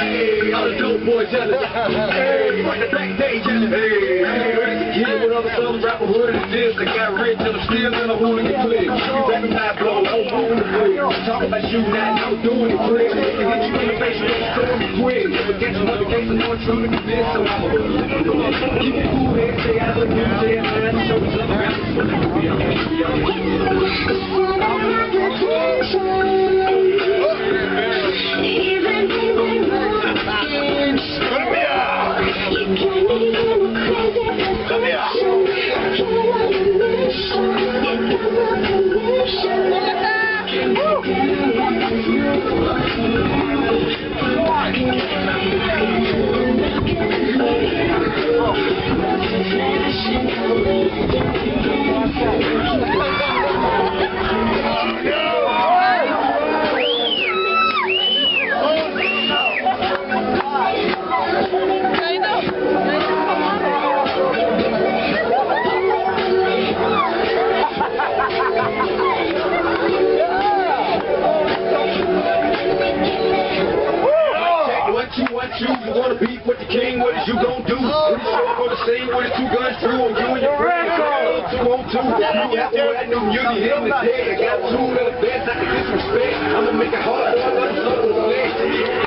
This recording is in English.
Hey, all the dope boys jealous. Hey, right the backstage jealous. Hey, as a kid with other some rapper hood and this, I got rich and I'm still in a hooligan clique. Back in my blow, I'm moving the clique. Talk about shooting at, I'm doing it quick. Hit you in the face, you're throwing it quick. Never get you another case, I know it's true to this, so I'm a hooligan. Keep your cool head, stay out of the news, yeah, man. Show me something around this one. You wanna beef with the king, what is you gon' do? When you show up on the scene with his 2 guns drew on you and your friends, 2 on 2. You have to act new, you be hitting the dead. I got 2 of the best, I can disrespect. I'ma make it hard, I love the